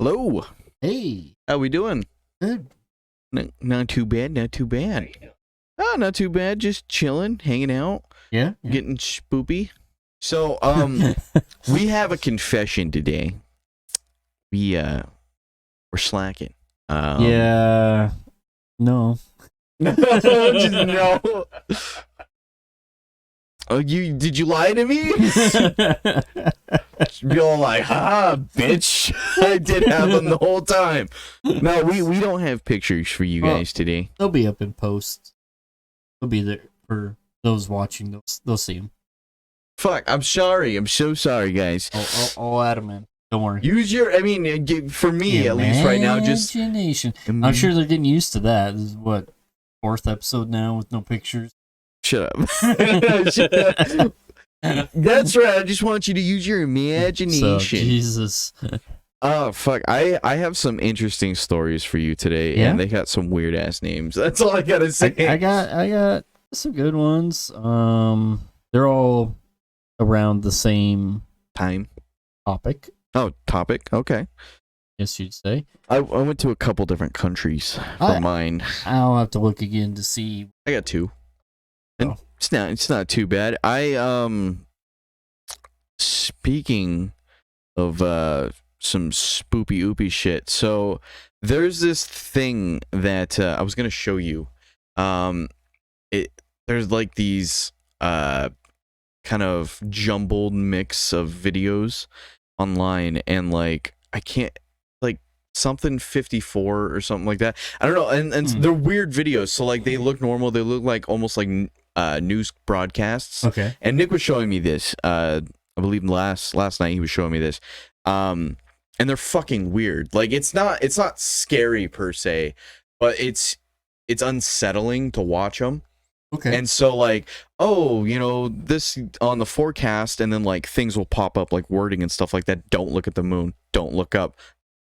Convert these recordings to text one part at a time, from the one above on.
Hello. Hey. How we doing? Good. Not too bad, not too bad. Oh, not too bad. Just chilling, hanging out, Yeah. getting spoopy. So, we have a confession today. We're slacking. Yeah. No. Just no. Oh, did you lie to me? Be all like, ha, bitch. I did have them the whole time. No, we don't have pictures for you guys today. They'll be up in post. They'll be there for those watching. They'll see them. Fuck, I'm sorry. I'm so sorry, guys. I'll add them in. Don't worry. Use your, for me at least right now, just... Imagination. I'm sure they're getting used to that. This is what, 4th episode now with no pictures? Shut up. Shut up. That's right. I just want you to use your imagination. So, Jesus. Oh, fuck. I have some interesting stories for you today, and they got some weird-ass names. That's all I gotta say. I got some good ones. They're all around the same time topic. Oh, topic. Okay. Yes, you'd say. I went to a couple different countries for mine. I'll have to look again to see. I got 2. And it's not too bad. Speaking of some spoopy oopy shit. So there's this thing that I was gonna show you. There's like these kind of jumbled mix of videos online, and like I can't, like, something 54 or something like that. I don't know, and they're weird videos. So like they look normal. They look like almost like news broadcasts. Okay. And Nick was showing me this. I believe last night he was showing me this. And they're fucking weird. Like it's not scary per se, but it's unsettling to watch them. Okay. And so like, oh, this on the forecast, and then like things will pop up like wording and stuff like that. Don't look at the moon. Don't look up.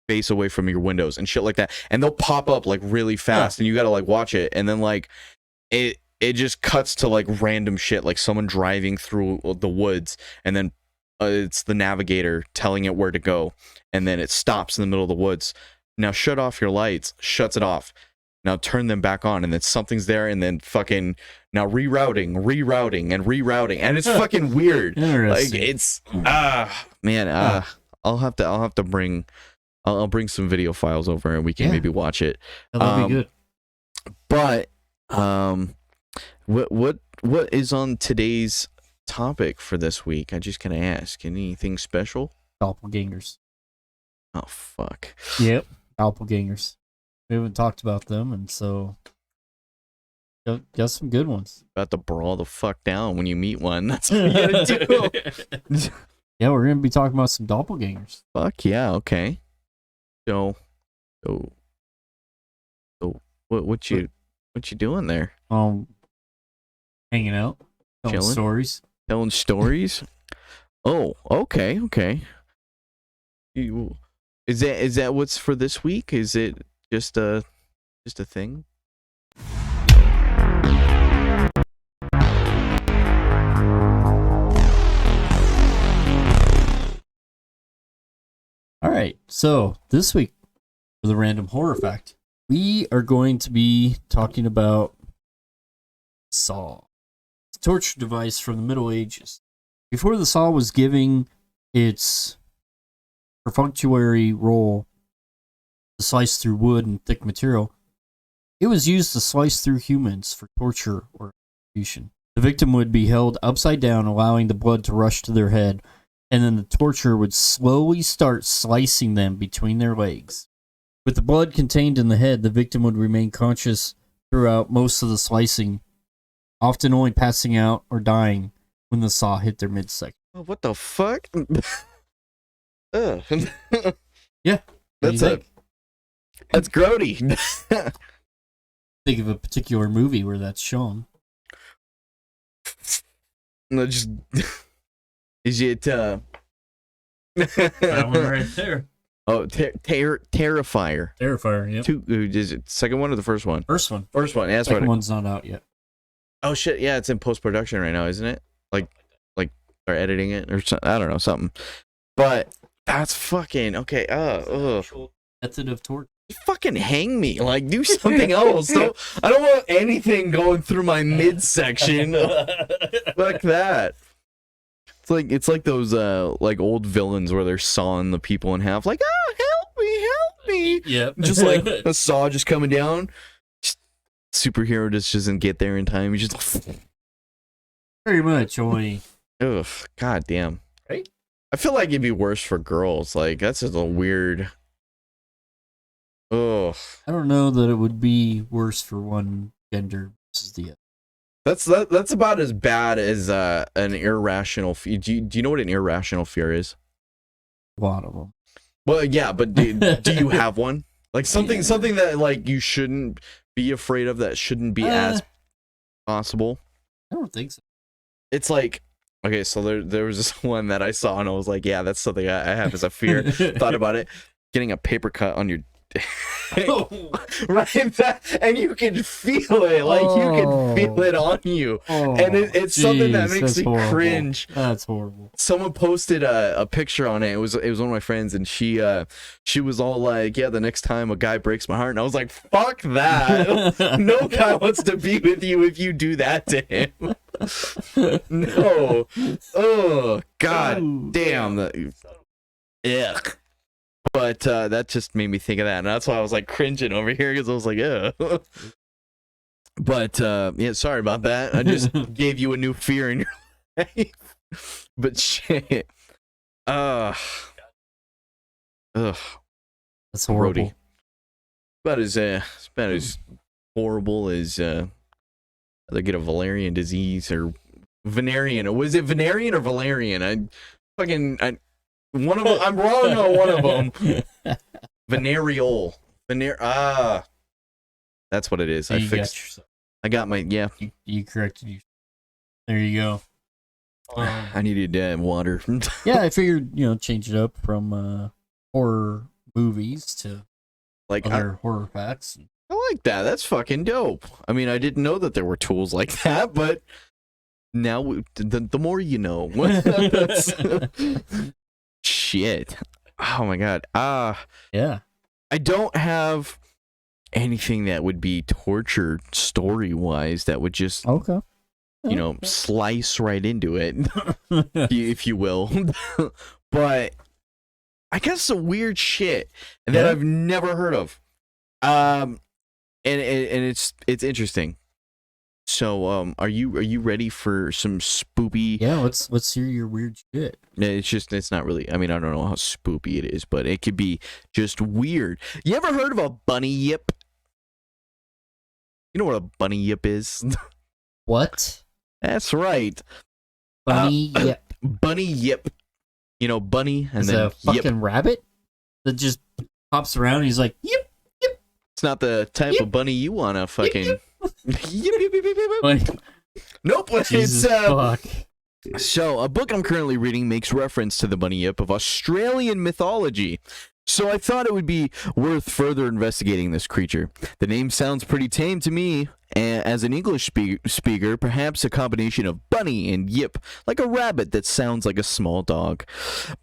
Face away from your windows and shit like that. And they'll pop up like really fast, and you gotta like watch it. And then like it just cuts to like random shit, like someone driving through the woods, and then it's the navigator telling it where to go, and then it stops in the middle of the woods. Now shut off your lights. Shuts it off. Now turn them back on, and then something's there, and then fucking now rerouting, and it's fucking weird. Like it's man. I'll bring some video files over, and we can maybe watch it. That'll be good. But what is on today's topic for this week? I just gonna ask. Anything special? Doppelgangers. Oh fuck. Yep. Doppelgangers. We haven't talked about them, and so got some good ones. About to brawl the fuck down when you meet one. That's what you gotta do. Yeah, we're gonna be talking about some doppelgangers. Fuck yeah. Okay. So what you doing there? Hanging out, telling stories. Telling stories. Oh, okay. Is that what's for this week? Is it just a thing? All right, so this week for the random horror fact, we are going to be talking about saw. It's a torture device from the Middle Ages. Before the saw was giving its perfunctory role to slice through wood and thick material, it was used to slice through humans for torture or execution. The victim would be held upside down, allowing the blood to rush to their head, and then the torturer would slowly start slicing them between their legs. With the blood contained in the head, the victim would remain conscious throughout most of the slicing, often only passing out or dying when the saw hit their midsection. Oh, what the fuck? Ugh. Yeah. That's grody. Think of a particular movie where that's shown. No, just is it That one right there. Oh, Terrifier. Terrifier, yep. Is it second one or the first one? First one. First one. Yeah, second one's not out yet. Oh shit! Yeah, it's in post production right now, isn't it? Like they're editing it or something. I don't know, something. But That's fucking okay. Method of torture. Fucking hang me. Like, do something else. So I don't want anything going through my midsection. Fuck that. It's like those like old villains where they're sawing the people in half. Like, help me. Yep. Just like a saw just coming down. Superhero just doesn't get there in time. He just Very much only. ugh, god damn. Right? I feel like it'd be worse for girls. Like, that's just a weird. Ugh. I don't know that it would be worse for one gender versus the other. That's about as bad as an irrational fear. Do you know what an irrational fear is? A lot of them. Well, yeah, but do you have one? Like something that like you shouldn't be afraid of, that shouldn't be as possible? I don't think so. It's like, okay, so there was this one that I saw and I was like, yeah, that's something I have as a fear. Thought about it. Getting a paper cut on your right, and you can feel it, like you can feel it on you, and it's something that makes me cringe. That's horrible. Someone posted a picture on it. It was one of my friends, and she was all like, yeah, the next time a guy breaks my heart, and I was like, fuck that. No guy wants to be with you if you do that to him. No. Oh god damn. Ugh. But that just made me think of that, and that's why I was like cringing over here, because I was like, yeah. But yeah, sorry about that. I just gave you a new fear in your life. But shit, ugh, That's horrible. About as horrible as either get a Valerian disease or Venerian. Was it Venerian or Valerian? One of them. I'm wrong on one of them. Venereal. That's what it is. I fixed. I got my You corrected you. There you go. I needed water. Yeah, I figured change it up from horror movies to like other horror facts. I like that. That's fucking dope. I mean, I didn't know that there were tools like that, but now the more you know. Shit. Oh my god. Yeah. I don't have anything that would be torture story wise that would just slice right into it, if you will. But I got some weird shit that I've never heard of. And it's interesting. So, are you ready for some spoopy? Yeah, let's hear your weird shit. It's not really. I mean, I don't know how spoopy it is, but it could be just weird. You ever heard of a bunny yip? You know what a bunny yip is? What? That's right. Bunny yip. Bunny yip. You know, bunny and is then a fucking rabbit that just hops around. And he's like, yip, yip. It's not the type of bunny you wanna fucking. Yip, yip. Nope. Jesus fuck. So, a book I'm currently reading makes reference to the bunny yip of Australian mythology. So I thought it would be worth further investigating this creature. The name sounds pretty tame to me. As an English speaker, perhaps a combination of bunny and yip, like a rabbit that sounds like a small dog.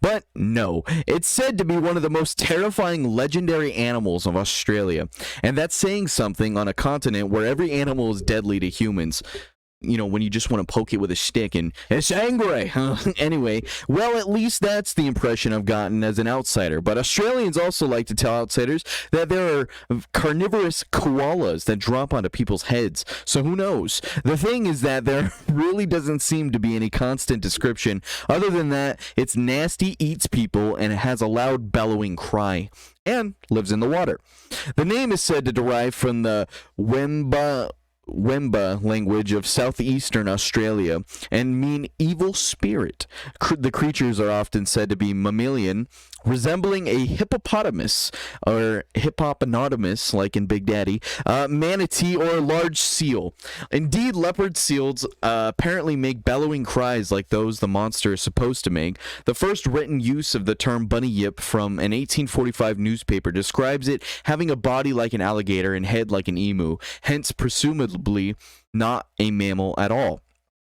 But no, it's said to be one of the most terrifying legendary animals of Australia. And that's saying something on a continent where every animal is deadly to humans. You know, when you just want to poke it with a stick and it's angry. Anyway, well, at least that's the impression I've gotten as an outsider. But Australians also like to tell outsiders that there are carnivorous koalas that drop onto people's heads. So who knows? The thing is that there really doesn't seem to be any constant description. Other than that, it's nasty, eats people, and it has a loud bellowing cry. And lives in the water. The name is said to derive from the Wemba language of southeastern Australia and mean evil spirit. The creatures are often said to be mammalian, resembling a hippopotamus or hippopotamus, like in Big Daddy, manatee, or a large seal. Indeed, leopard seals apparently make bellowing cries like those the monster is supposed to make. The first written use of the term bunny yip from an 1845 newspaper describes it having a body like an alligator and head like an emu, hence presumably not a mammal at all.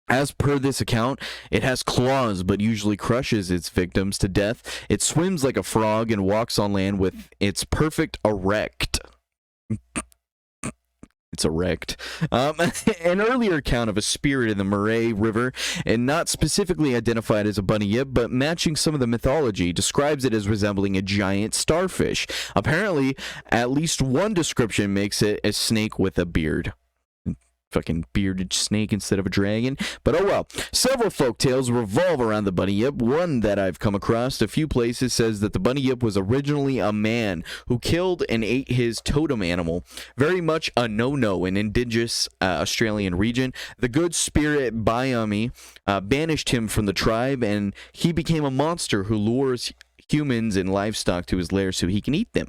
As per this account, it has claws but usually crushes its victims to death. It swims like a frog and walks on land with its perfect erect. It's erect. An earlier account of a spirit in the Murray River, and not specifically identified as a bunny yip, but matching some of the mythology, describes it as resembling a giant starfish. Apparently, at least one description makes it a snake with a beard. Fucking bearded snake instead of a dragon. But oh well. Several folk tales revolve around the bunny yip. One that I've come across a few places says that the bunny yip was originally a man who killed and ate his totem animal. Very much a no-no in indigenous Australian region. The good spirit Bayami banished him from the tribe, and he became a monster who lures humans and livestock to his lair so he can eat them.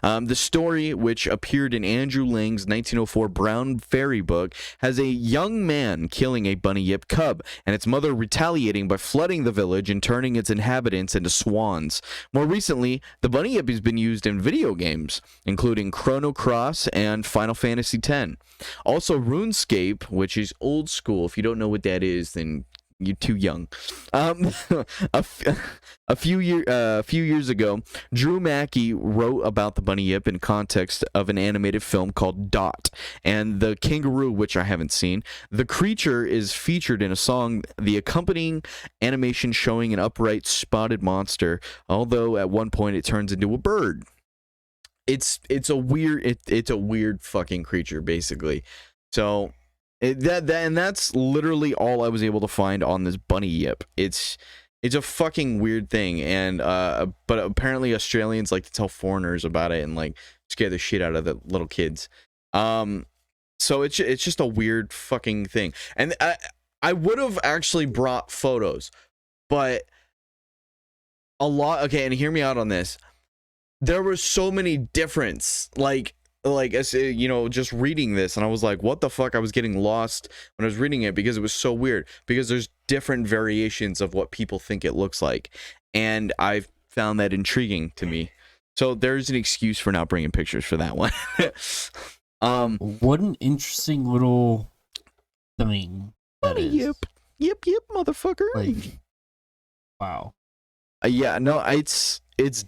The story, which appeared in Andrew Lang's 1904 Brown Fairy book, has a young man killing a bunny yip cub, and its mother retaliating by flooding the village and turning its inhabitants into swans. More recently, the bunny yip has been used in video games, including Chrono Cross and Final Fantasy X. Also, RuneScape, which is old school. If you don't know what that is, then you're too young. A few years ago, Drew Mackey wrote about the bunny yip in context of an animated film called Dot and the kangaroo, which I haven't seen. The creature is featured in a song, the accompanying animation showing an upright spotted monster, although at one point it turns into a bird. It's a weird fucking creature, basically. So and that's literally all I was able to find on this bunny yip. It's a fucking weird thing, and but apparently Australians like to tell foreigners about it and like scare the shit out of the little kids. So it's just a weird fucking thing, and I would have actually brought photos, but a lot. Okay, and hear me out on this. There were so many difference, like as you know, just reading this, and I was like, what the fuck? I was getting lost when I was reading it because it was so weird, because there's different variations of what people think it looks like, and I found that intriguing to me. So there's an excuse for not bringing pictures for that one. What an interesting little thing that is. Yep, motherfucker. Like, wow. Yeah, no, it's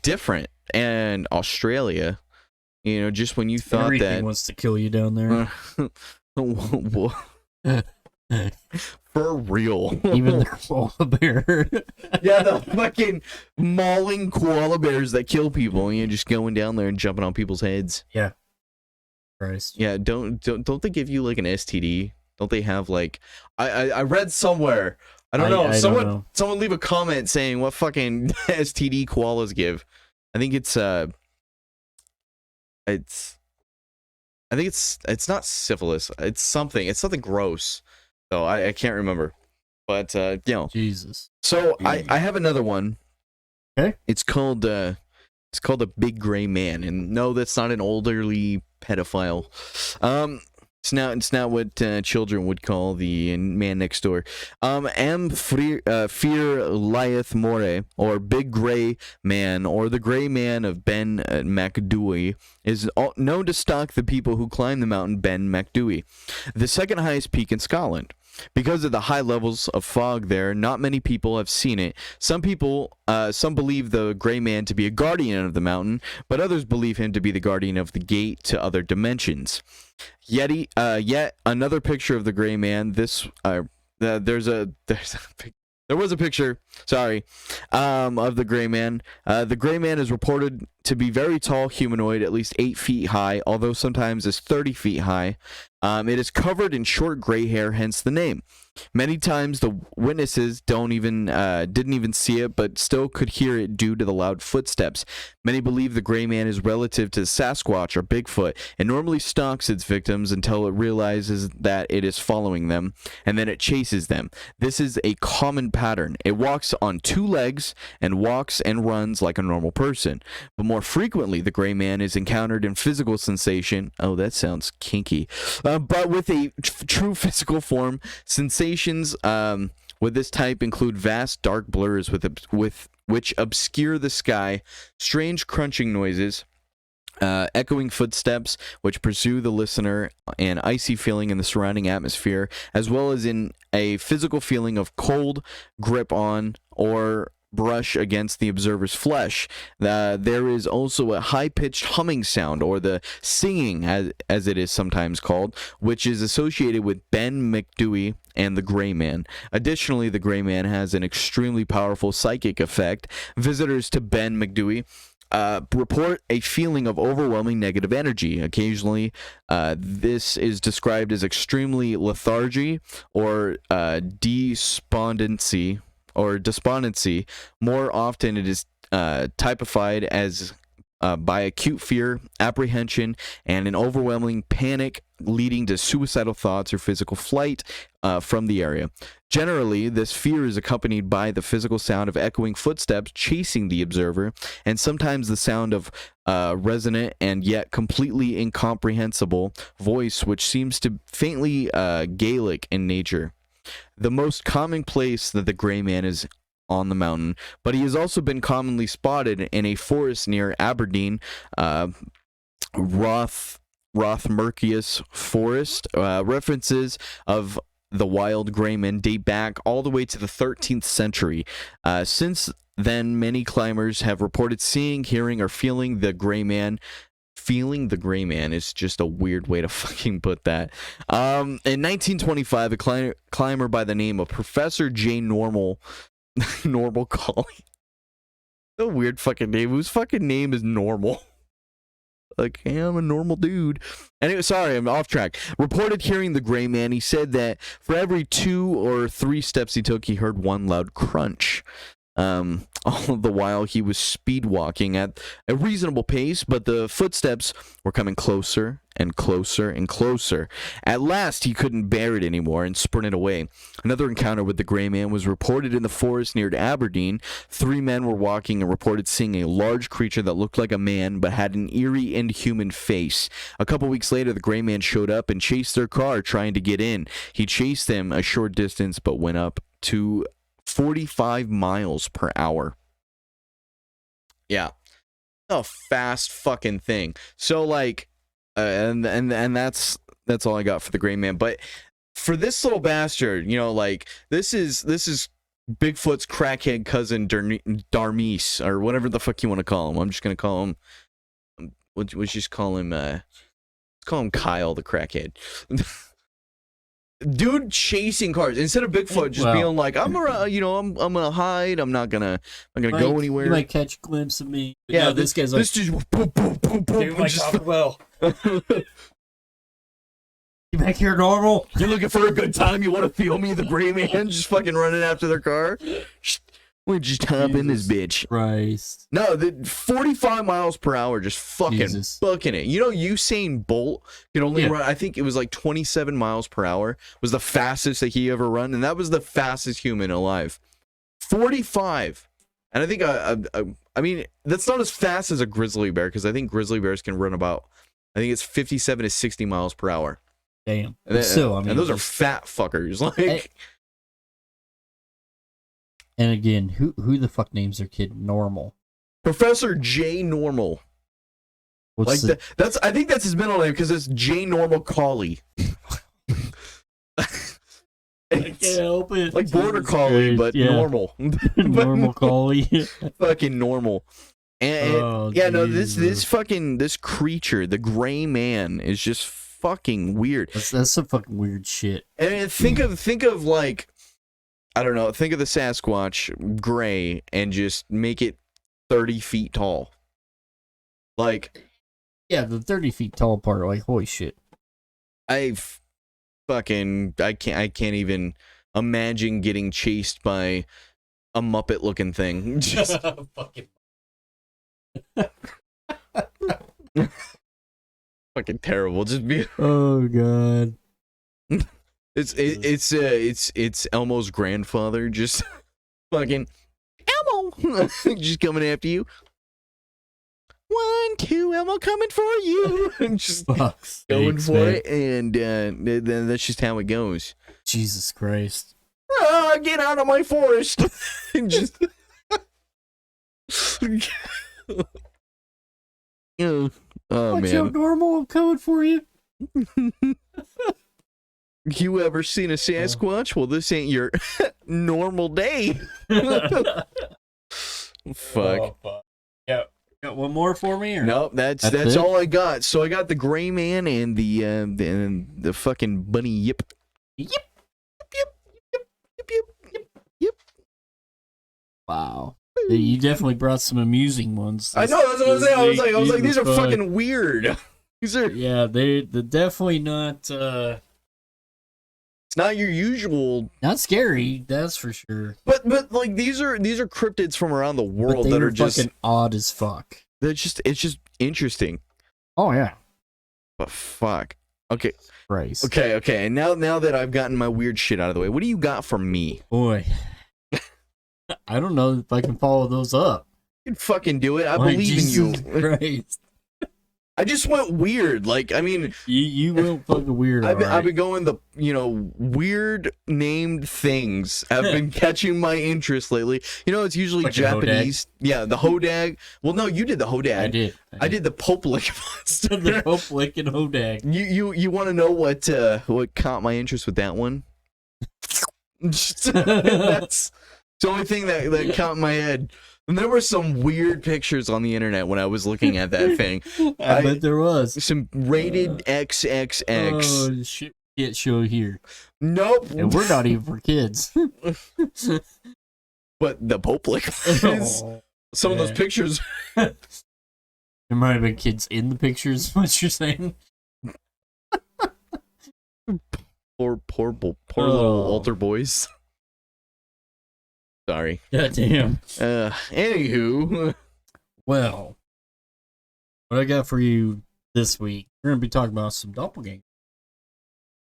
different. And Australia, you know, just when you thought everything that wants to kill you down there. For real. Even the koala bear. Yeah, the fucking mauling koala bears that kill people, you know, just going down there and jumping on people's heads. Yeah. Christ. Yeah, don't they give you like an STD? Don't they have like I read somewhere. I don't know. Someone leave a comment saying what fucking STD koalas give. I think it's not syphilis. It's something gross. So I can't remember. But you know. Jesus. So I have another one. Okay. It's called a big gray man, and no, that's not an elderly pedophile. It's not what children would call the man next door. Fear Lieth More, or Big Gray Man, or the Gray Man of Ben Macdui, is known to stalk the people who climb the mountain Ben Macdui, the second highest peak in Scotland. Because of the high levels of fog there, not many people have seen it. Some believe the Gray Man to be a guardian of the mountain, but others believe him to be the guardian of the gate to other dimensions. Yet another picture of the Gray Man. There was a picture, of the Gray Man. The Gray Man is reported to be very tall, humanoid, at least 8 feet high, although sometimes is 30 feet high. It is covered in short gray hair, hence the name. Many times the witnesses didn't even see it, but still could hear it due to the loud footsteps. Many believe the Gray Man is relative to Sasquatch or Bigfoot, and normally stalks its victims until it realizes that it is following them, and then it chases them. This is a common pattern. It walks on 2 legs and walks and runs like a normal person. But more frequently, the Gray Man is encountered in physical sensation. Oh, that sounds kinky. But with a true physical form. Sensations with this type include vast dark blurs with which obscure the sky, strange crunching noises, Echoing footsteps, which pursue the listener, an icy feeling in the surrounding atmosphere, as well as in a physical feeling of cold grip on or brush against the observer's flesh. There is also a high-pitched humming sound, or the singing, as it is sometimes called, which is associated with Ben McDewey and the Gray Man. Additionally, the Gray Man has an extremely powerful psychic effect. Visitors to Ben McDewey report a feeling of overwhelming negative energy. Occasionally, this is described as extremely lethargy or despondency. More often, it is typified as by acute fear, apprehension, and an overwhelming panic leading to suicidal thoughts or physical flight from the area. Generally, this fear is accompanied by the physical sound of echoing footsteps chasing the observer, and sometimes the sound of resonant and yet completely incomprehensible voice, which seems to faintly Gaelic in nature. The most common place that the Gray Man is on the mountain, but he has also been commonly spotted in a forest near Aberdeen, Rothmerkius Forest. References of the wild Gray Man date back all the way to the 13th century. Since then, many climbers have reported seeing, hearing, or feeling the Gray Man. Feeling the Gray Man is just a weird way to fucking put that. In 1925, a climber by the name of Professor J. Normal Collie. A weird fucking name. Whose fucking name is Normal? Like, hey, I'm a normal dude. Anyway, sorry, I'm off track. Reported hearing the Gray Man. He said that for every 2 or 3 steps he took, he heard one loud crunch. All the while he was speed walking at a reasonable pace, but the footsteps were coming closer and closer and closer. At last, he couldn't bear it anymore and sprinted away. Another encounter with the Gray Man was reported in the forest near Aberdeen. 3 men were walking and reported seeing a large creature that looked like a man but had an eerie, inhuman face. A couple weeks later, the Gray Man showed up and chased their car, trying to get in. He chased them a short distance but went up to 45 miles per hour. Yeah. A fast fucking thing. So like and that's all I got for the Gray Man. But for this little bastard, you know, like this is Bigfoot's crackhead cousin Darmise, or whatever the fuck you want to call him. I'm just gonna call him we'll just call him Kyle the crackhead. Dude chasing cars instead of Bigfoot just being like, I'm gonna hide. I'm not gonna go anywhere. You might catch a glimpse of me. But yeah, no, this guy's like, this just boom, boom, boom, boom, my just, well. You back here, Normal? You're looking for a good time. You want to feel me, the Gray Man, just fucking running after their car. We just hop in this bitch. Christ. No, the 45 miles per hour, just fucking booking it. You know, Usain Bolt can only run, I think it was like 27 miles per hour was the fastest that he ever run, and that was the fastest human alive. 45. And I think, I mean, that's not as fast as a grizzly bear, because I think grizzly bears can run about, I think it's 57 to 60 miles per hour. Damn. And, still, I mean, and those are fat fuckers. Like, and again, who the fuck names their kid Normal? Professor J. Normal. What's like that's I think that's his middle name because it's J. Normal Collie. I can't help it. Like Border Collie, but normal. Normal Collie. Fucking normal. And this creature, the Gray Man, is just fucking weird. That's some fucking weird shit. And think of like, I don't know, think of the Sasquatch gray and just make it 30 feet tall. Like, yeah, the 30 feet tall part, like, holy shit. I can't even imagine getting chased by a Muppet looking thing. Just fucking fucking terrible. Just be oh god. It's Elmo's grandfather just fucking Elmo just coming after you. 1, 2, Elmo coming for you. And just going for it, and then that's just how it goes. Jesus Christ. Get out of my forest. And just Oh, What's man. your normal? I'm coming for you. You ever seen a Sasquatch? Well, this ain't your normal day. Fuck. Oh, yeah. Got one more for me? Or? Nope, that's it? all I got. So I got the gray man and the fucking bunny yip. Yep. Yep. Wow. You definitely brought some amusing ones. I know, that's what I was saying. I was like, these are fun. fucking weird. These are Yeah, they're definitely not it's not your usual, not scary, that's for sure. but like these are cryptids from around the But world they that were are just fucking odd as fuck. it's just interesting. Oh yeah. But fuck. Okay. Christ. Okay. And now that I've gotten my weird shit out of the way, what do you got for me? Boy. I don't know if I can follow those up. You can fucking do it. I Like, believe Jesus in you. Christ. I just went weird. Like, I mean, You went fucking weird. I've been going the weird named things have been catching my interest lately. It's usually Like the Japanese. Yeah, the hodag. Well, no, you did the hodag. I did the Pope lick monster. the Pope licking hodag. You want to know what caught my interest with that one? That's the only thing that caught my head. And there were some weird pictures on the internet when I was looking at that thing. I bet there was. Some rated XXX. Oh, shit show here. Nope. And we're not even for kids. But the Pope lick is. Some of those pictures. There might have been kids in the pictures, what you're saying. Poor little altar boys. Sorry. Goddamn. Anywho. Well, what I got for you this week, we're going to be talking about some doppelgangers.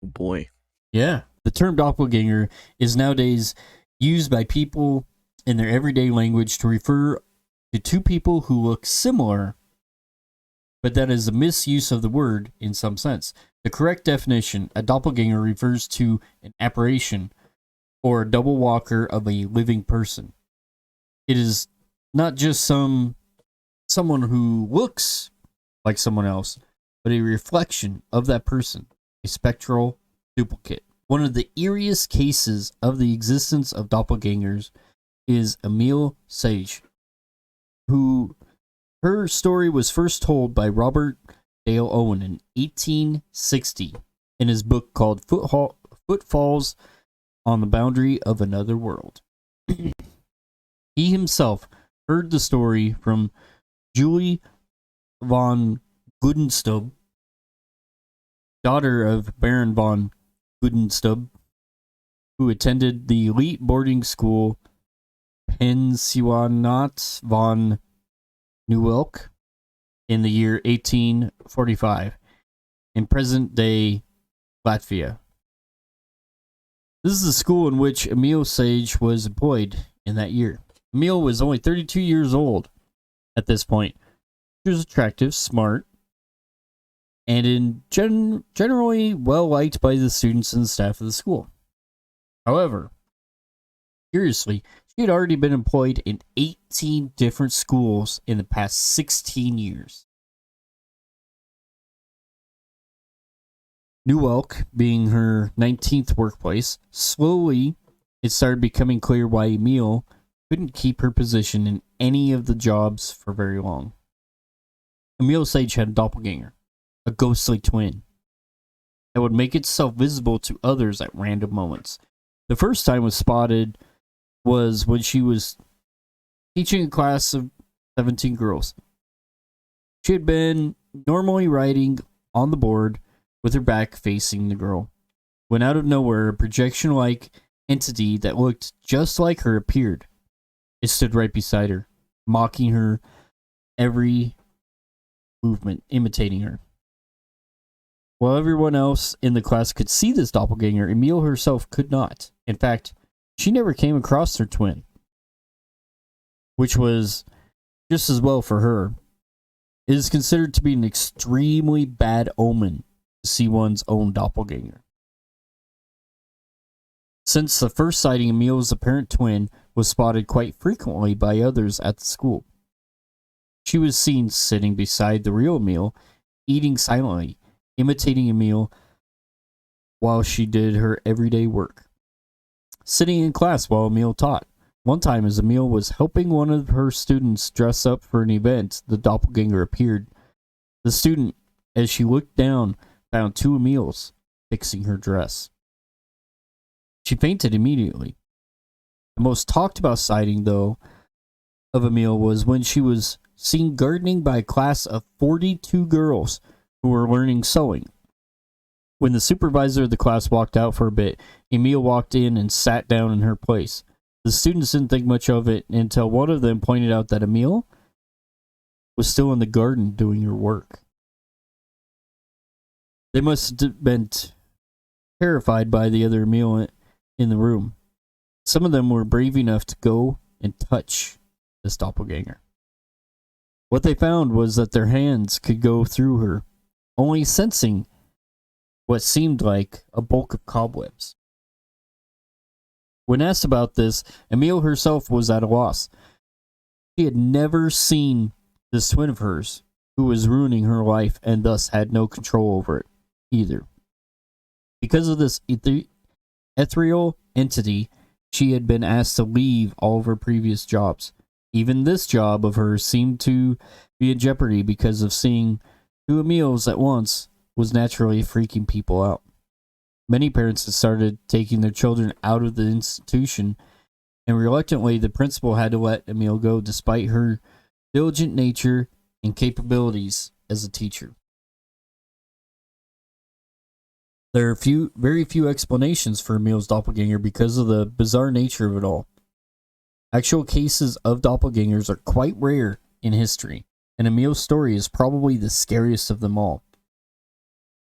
Oh boy. Yeah. The term doppelganger is nowadays used by people in their everyday language to refer to two people who look similar, but that is a misuse of the word in some sense. The correct definition, a doppelganger refers to an apparition or a double walker of a living person. It is not just someone who looks like someone else, but a reflection of that person, a spectral duplicate. One of the eeriest cases of the existence of doppelgangers is Emile Sage, who her story was first told by Robert Dale Owen in 1860 in his book called Footfalls on the Boundary of Another World. He himself heard the story from Julie von Gudenstub, daughter of Baron von Gudenstub, who attended the elite boarding school Pensionat von Neuwelk in the year 1845 in present-day Latvia. This is the school in which Emile Sage was employed in that year. Emile was only 32 years old at this point. She was attractive, smart, and generally well-liked by the students and the staff of the school. However, curiously, she had already been employed in 18 different schools in the past 16 years. Neuwelk being her 19th workplace, slowly it started becoming clear why Emile couldn't keep her position in any of the jobs for very long. Emile Sage had a doppelganger, a ghostly twin, that would make itself visible to others at random moments. The first time was spotted was when she was teaching a class of 17 girls. She had been normally writing on the board with her back facing the girl, when out of nowhere a projection-like entity that looked just like her appeared. It stood right beside her, mocking her every movement, imitating her. While everyone else in the class could see this doppelganger, Emile herself could not. In fact, she never came across her twin, which was just as well for her. It is considered to be an extremely bad omen to see one's own doppelganger. Since the first sighting, Emile's apparent twin was spotted quite frequently by others at the school. She was seen sitting beside the real Emile eating silently, imitating Emil while she did her everyday work. Sitting in class while Emil taught. One time, as Emil was helping one of her students dress up for an event, the doppelganger appeared. The student, as she looked down, found two Emils fixing her dress. She fainted immediately. The most talked about sighting, though, of Emil was when she was seen gardening by a class of 42 girls who were learning sewing. When the supervisor of the class walked out for a bit, Emil walked in and sat down in her place. The students didn't think much of it until one of them pointed out that Emil was still in the garden doing her work. They must have been terrified by the other Emil in the room. Some of them were brave enough to go and touch this doppelganger. What they found was that their hands could go through her, only sensing what seemed like a bulk of cobwebs. When asked about this, Emil herself was at a loss. She had never seen this twin of hers, who was ruining her life and thus had no control over it either. Because of this ethereal entity, she had been asked to leave all of her previous jobs. Even this job of hers seemed to be in jeopardy because of seeing two Emils at once was naturally freaking people out. Many parents had started taking their children out of the institution, and reluctantly the principal had to let Emil go despite her diligent nature and capabilities as a teacher. There are very few explanations for Emil's doppelganger because of the bizarre nature of it all. Actual cases of doppelgangers are quite rare in history, and Emil's story is probably the scariest of them all.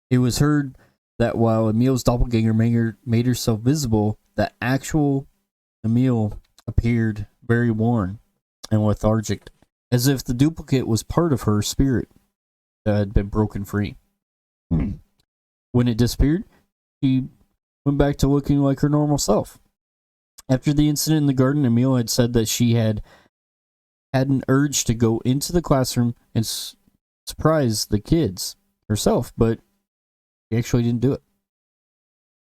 It was heard that while Emil's doppelganger made herself visible, the actual Emil appeared very worn and lethargic, as if the duplicate was part of her spirit that had been broken free. When it disappeared, she went back to looking like her normal self. After the incident in the garden, Emil had said that she had an urge to go into the classroom and surprise the kids herself, but she actually didn't do it.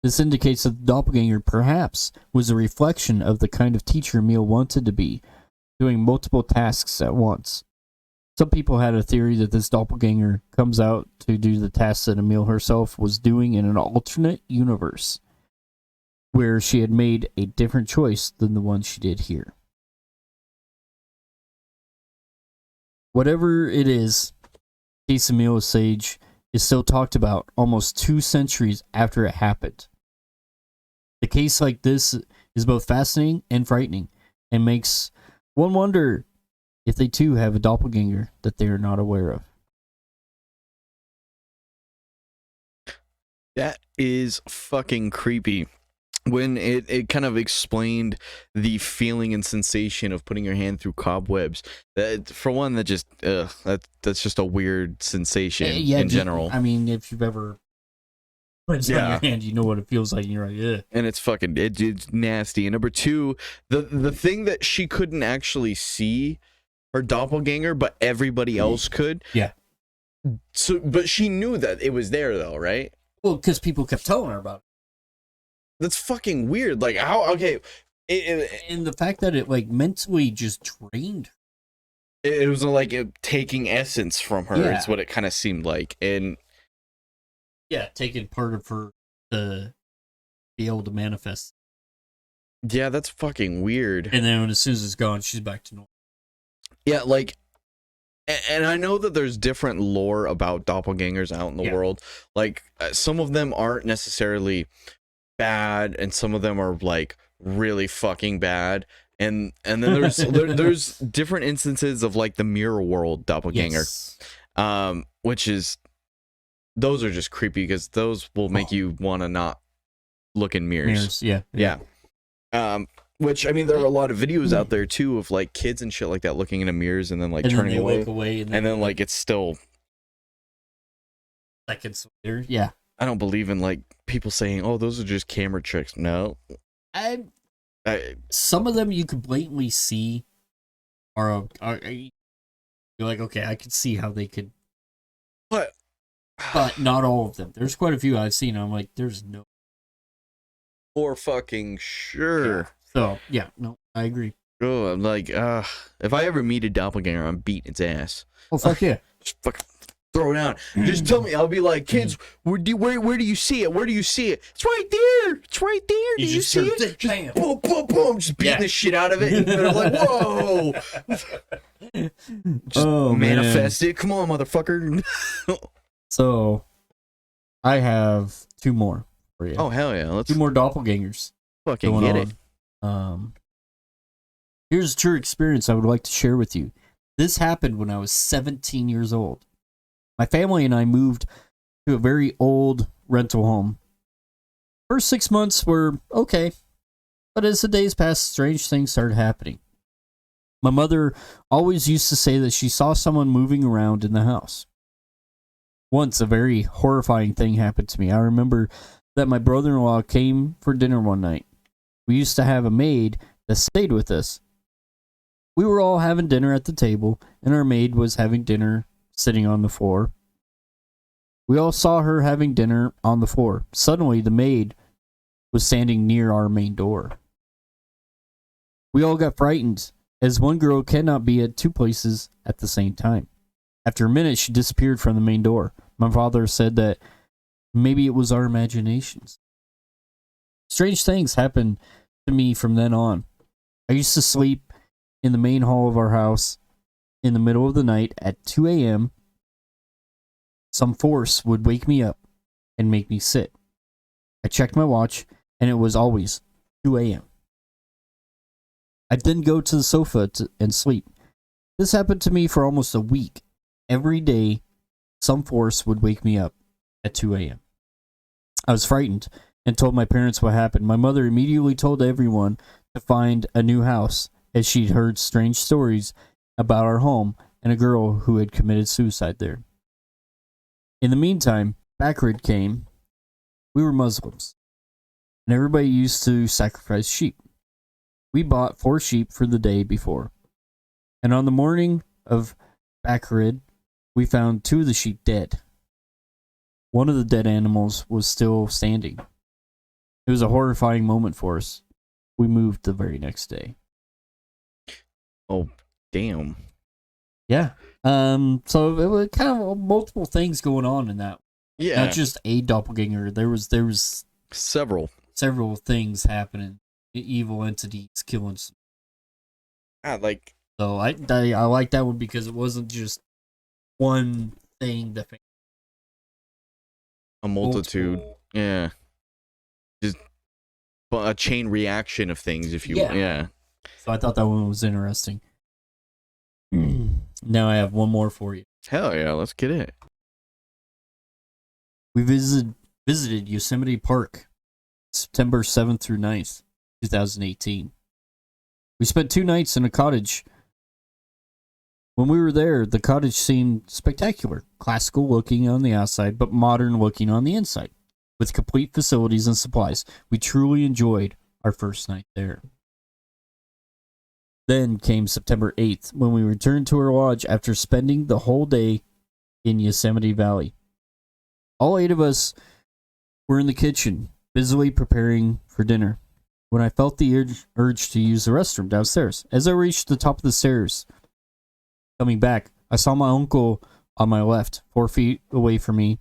This indicates that the doppelganger perhaps was a reflection of the kind of teacher Emil wanted to be, doing multiple tasks at once. Some people had a theory that this doppelganger comes out to do the tasks that Emil herself was doing in an alternate universe, where she had made a different choice than the one she did here. Whatever it is, case Emil Sage is still talked about almost 2 centuries after it happened. The case like this is both fascinating and frightening, and makes one wonder if they too have a doppelganger that they are not aware of. That is fucking creepy. When it kind of explained the feeling and sensation of putting your hand through cobwebs, that for one, that just that's just a weird sensation in general. I mean, if you've ever put it on your hand, you know what it feels like, and you're like, ugh. And it's fucking it's nasty. And number two, the thing that she couldn't actually see her doppelganger, but everybody else could. Yeah. So, but she knew that it was there, though, right? Well, because people kept telling her about it. That's fucking weird. Like, how? Okay, and the fact that it like mentally just drained her. It was like taking essence from her. Yeah. Is what it kind of seemed like, and yeah, taking part of her to be able to manifest. Yeah, that's fucking weird. And then as soon as it's gone, she's back to normal. Yeah, like, and I know that there's different lore about doppelgangers out in the world. Like, some of them aren't necessarily bad, and some of them are like really fucking bad. And then there's there's different instances of like the mirror world doppelganger, which is, those are just creepy because those will make you want to not look in mirrors. Yeah. Which, I mean, there are a lot of videos out there too of like kids and shit like that looking into mirrors and then like turning away. Look away, and then like it's still seconds later. Yeah. I don't believe in like people saying, "Oh, those are just camera tricks." No. Some of them you could blatantly see are you're like, okay, I could see how they could. But but not all of them. There's quite a few I've seen. I'm like, there's no. For fucking sure. Yeah. So yeah, no, I agree. Oh, I'm like, if I ever meet a doppelganger, I'm beating its ass. Oh fuck yeah! Just fucking throw it down. Just tell me. I'll be like, kids, where do you see it? Where do you see it? It's right there. It's right there. Do you see it? Just bam. boom, boom, boom. Just beating the shit out of it. And they're like, whoa. Just manifest it. Come on, motherfucker. So, I have two more for you. Oh hell yeah! Let's two more doppelgangers. fucking get it. Here's a true experience I would like to share with you. This happened when I was 17 years old. My family and I moved to a very old rental home. First 6 months were okay, but as the days passed, strange things started happening. My mother always used to say that she saw someone moving around in the house. Once, a very horrifying thing happened to me. I remember that my brother-in-law came for dinner one night. We used to have a maid that stayed with us. We were all having dinner at the table, and our maid was having dinner sitting on the floor. We all saw her having dinner on the floor. Suddenly, the maid was standing near our main door. We all got frightened, as one girl cannot be at two places at the same time. After a minute, she disappeared from the main door. My father said that maybe it was our imaginations. Strange things happened to me from then on. I used to sleep in the main hall of our house in the middle of the night at 2 a.m. Some force would wake me up and make me sit. I checked my watch, and it was always 2 a.m. I'd then go to the sofa and sleep. This happened to me for almost a week. Every day, some force would wake me up at 2 a.m. I was frightened and told my parents what happened. My mother immediately told everyone to find a new house, as she'd heard strange stories about our home and a girl who had committed suicide there. In the meantime, Bakrid came. We were Muslims, and everybody used to sacrifice sheep. We bought 4 sheep for the day before, and on the morning of Bakrid, we found 2 of the sheep dead. One of the dead animals was still standing. It was a horrifying moment for us. We moved the very next day. Oh, damn. Yeah. So it was kind of multiple things going on in that. Yeah. Not just a doppelganger. There was several things happening. Evil entities killing some. Like. So I like that one because it wasn't just one thing that. A multitude. Yeah. Just a chain reaction of things, if you will. Yeah. So I thought that one was interesting. Now I have one more for you. Hell yeah, let's get it. We visited Yosemite Park September 7th through 9th, 2018. We spent 2 nights in a cottage. When we were there, the cottage seemed spectacular, classical looking on the outside, but modern looking on the inside. With complete facilities and supplies, we truly enjoyed our first night there. Then came September 8th, when we returned to our lodge after spending the whole day in Yosemite Valley. All 8 of us were in the kitchen, busily preparing for dinner, when I felt the urge to use the restroom downstairs. As I reached the top of the stairs, coming back, I saw my uncle on my left, 4 feet away from me,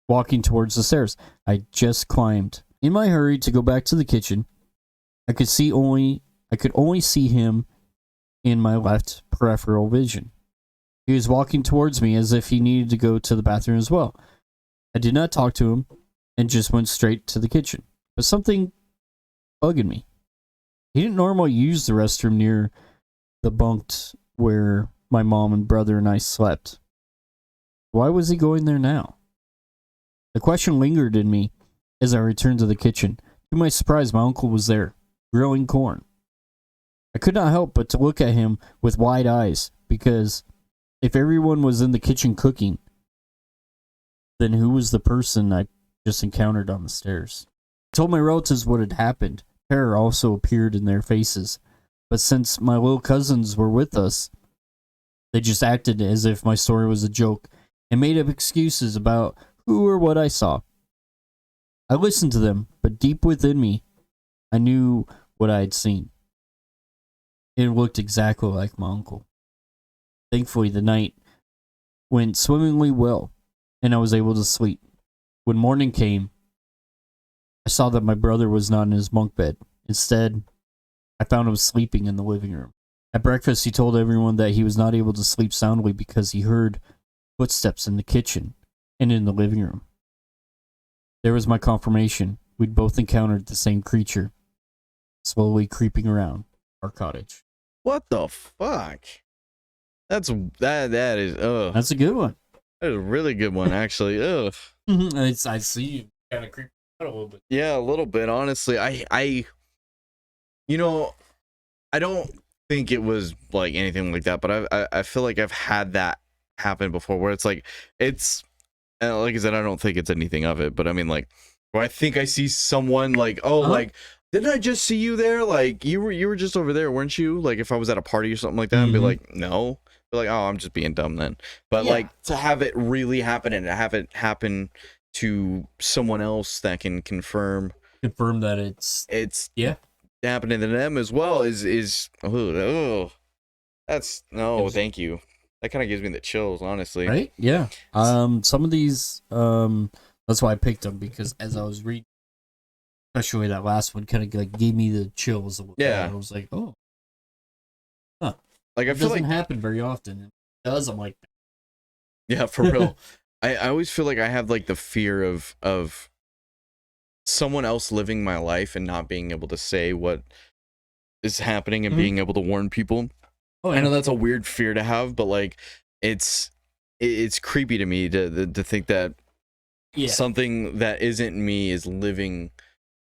walking towards the stairs I just climbed. In my hurry to go back to the kitchen, I could only see him in my left peripheral vision. He was walking towards me as if he needed to go to the bathroom as well. I did not talk to him and just went straight to the kitchen. But something bugging me. He didn't normally use the restroom near the bunk where my mom and brother and I slept. Why was he going there now? The question lingered in me as I returned to the kitchen. To my surprise, my uncle was there, grilling corn. I could not help but to look at him with wide eyes, because if everyone was in the kitchen cooking, then who was the person I just encountered on the stairs? I told my relatives what had happened. Terror also appeared in their faces, but since my little cousins were with us, they just acted as if my story was a joke and made up excuses about who or what I saw. I listened to them, but deep within me, I knew what I had seen. It looked exactly like my uncle. Thankfully, the night went swimmingly well, and I was able to sleep. When morning came, I saw that my brother was not in his bunk bed. Instead, I found him sleeping in the living room. At breakfast, he told everyone that he was not able to sleep soundly because he heard footsteps in the kitchen and in the living room. There was my confirmation. We'd both encountered the same creature, slowly creeping around our cottage. What the fuck? That is That's a good one. that is a really good one actually. Ugh. I see you kind of creeping out a little bit. Yeah, a little bit. Honestly, I don't think it was like anything like that, but I feel like I've had that happen before, where it's like like I said, I don't think it's anything of it, but I mean, like, where I think I see someone like, oh, like, didn't I just see you there? Like, you were just over there, weren't you? Like, if I was at a party or something like that, and be like, no. Be like, oh, I'm just being dumb then. But like, to have it really happen and to have it happen to someone else that can confirm that it's happening to them as well is that's thank you. That kind of gives me the chills, honestly. right. Yeah. Some of these that's why I picked them, because as I was reading, especially that last one, kind of like gave me the chills a little bit. I was like, oh, like, I it feel doesn't like happen very often. It does. I'm like, yeah, for real. I always feel like I have like the fear of someone else living my life and not being able to say what is happening and being able to warn people. oh, I know that's a weird fear to have, but like, it's creepy to me to think that something that isn't me is living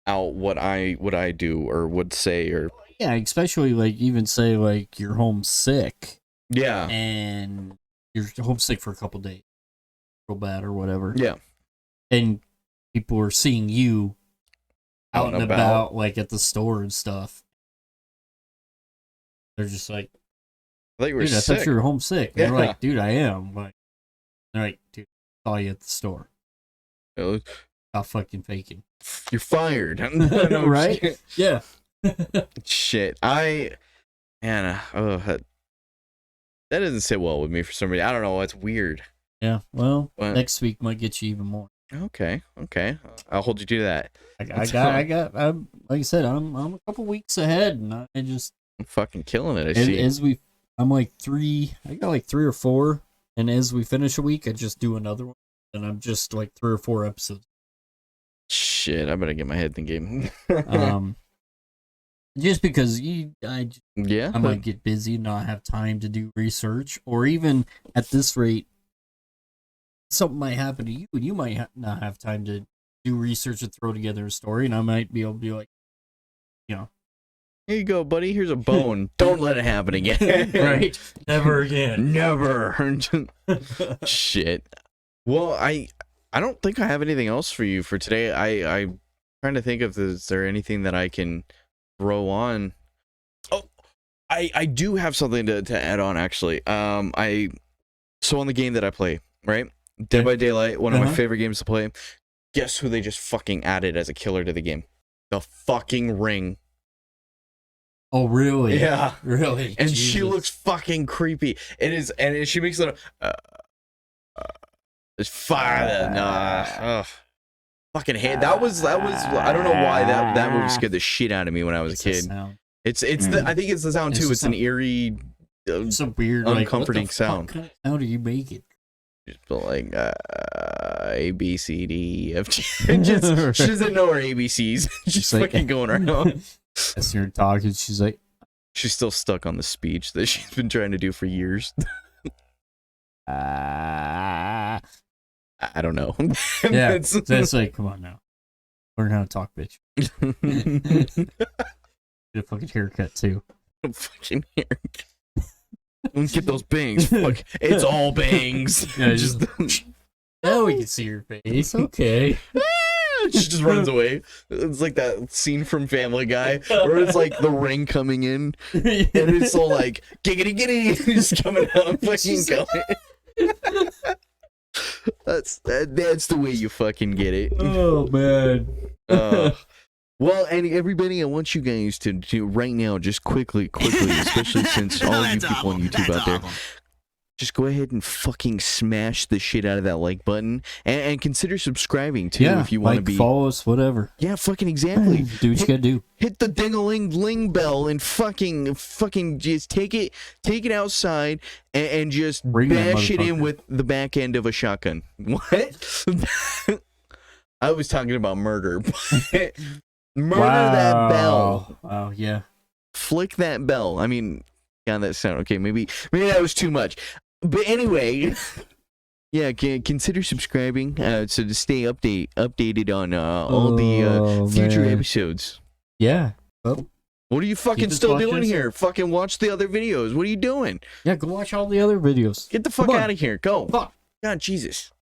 out what I do or would say, or yeah, especially like even say like you're homesick. Yeah. And you're homesick for a couple days, real bad or whatever. Yeah. And people are seeing you out and about, like at the store and stuff. They're just like, I thought you were dude, I sick. thought you were homesick. And you're like, dude, I am. Like, they're like, dude, I saw you at the store. Stop fucking faking. You're fired. No, right? Shit. Yeah. Shit. That doesn't sit well with me for some reason. I don't know. It's weird. Yeah. Well, next week might get you even more. Okay. I'll hold you to that. I'm like I said, I'm a couple weeks ahead, and I'm fucking killing it. I got like 3 or 4, and as we finish a week, I just do another one, and I'm just like 3 or 4 episodes. Shit, I better get my head in the game. Just because I might get busy and not have time to do research, or even at this rate, something might happen to you, and you might not have time to do research and throw together a story, and I might be able to be like, here you go, buddy. Here's a bone. Don't let it happen again. Right? Never again. Never. Shit. Well, I don't think I have anything else for you for today. I'm trying to think of, is there anything that I can throw on? Oh, I do have something to add on, actually. So on the game that I play, right? Dead by Daylight, one of my favorite games to play. Guess who they just fucking added as a killer to the game? The fucking Ring. Oh, really? Yeah. Really? And Jesus. She looks fucking creepy. It is, and she makes it it's fire. Fucking hate. That was I don't know why that movie scared the shit out of me when I was a kid. It's I think it's the sound too. It's an eerie, it's a weird, uncomforting like, sound. How do you make it? Just like A B C D F G. She doesn't know her ABCs. She's like, fucking going around. As you're talking, she's like, she's still stuck on the speech that she's been trying to do for years. I don't know. Yeah, that's like, come on now, learn how to talk, bitch. Get a fucking haircut too. A fucking haircut. Don't get those bangs. Fuck, it's all bangs. Yeah, just now we can see your face. Okay. She just runs away. It's like that scene from Family Guy where it's like the Ring coming in, and it's all like giggity giggity, just coming out, fucking going. That's the way you fucking get it. Oh man. Well, and everybody, I want you guys to right now, just quickly, especially since all of you people on YouTube out there, just go ahead and fucking smash the shit out of that like button, and consider subscribing too if you want to be. Follow us, whatever. Yeah, fucking exactly. Do what you gotta do. Hit the ding-a-ling-ling bell and fucking just take it outside and just bash it in with the back end of a shotgun. What? I was talking about murder. Murder that bell. Oh yeah. Flick that bell. I mean, yeah, that sound okay. Maybe that was too much. But anyway, yeah, consider subscribing so to stay updated on all the future episodes. Yeah. Well, what are you fucking still doing here? Fucking watch the other videos. What are you doing? Yeah, go watch all the other videos. Get the fuck out of here. Go. Fuck. God, Jesus.